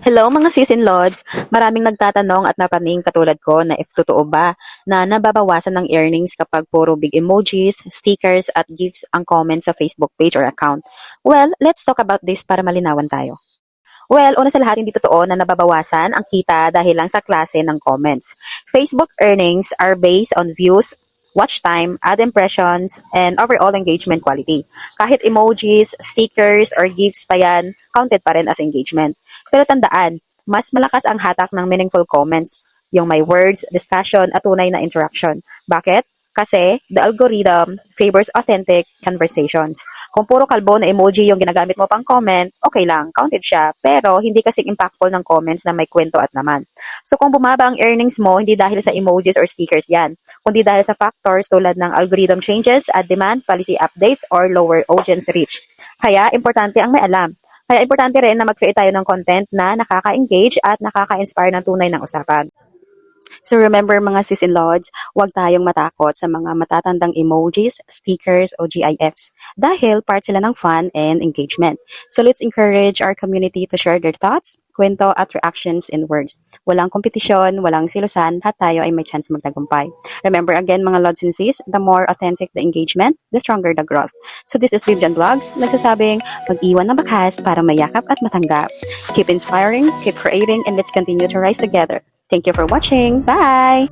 Hello mga sis-in-lods! Maraming nagtatanong at napaning katulad ko na if totoo ba na nababawasan ng earnings kapag puro big emojis, stickers at gifts ang comments sa Facebook page or account. Well, let's talk about this para malinawan tayo. Well, una sa lahat, hindi totoo na nababawasan ang kita dahil lang sa klase ng comments. Facebook earnings are based on views, watch time, ad impressions, and overall engagement quality. Kahit emojis, stickers, or gifts pa yan, counted pa rin as engagement. Pero tandaan, mas malakas ang hatak ng meaningful comments, yung may words, discussion, at tunay na interaction. Bakit? Kasi the algorithm favors authentic conversations. Kung puro kalbo na emoji yung ginagamit mo pang comment, okay lang, counted siya. Pero hindi kasing impactful ng comments na may kwento at naman. So kung bumaba ang earnings mo, hindi dahil sa emojis or stickers yan, kundi dahil sa factors tulad ng algorithm changes, ad demand, policy updates, or lower audience reach. Kaya importante ang may alam. Kaya importante rin na mag-create tayo ng content na nakaka-engage at nakaka-inspire ng tunay ng usapan. So remember mga sis-in-lods, huwag tayong matakot sa mga matatandang emojis, stickers o GIFs dahil part sila ng fun and engagement. So let's encourage our community to share their thoughts, kwento at reactions in words. Walang kompetisyon, walang silusan, lahat tayo ay may chance magtagumpay. Remember again mga lods and sis, the more authentic the engagement, the stronger the growth. So this is Vivian Vlogs, nagsasabing mag-iwan ng bakas para mayakap at matanggap. Keep inspiring, keep creating, and let's continue to rise together. Thank you for watching. Bye!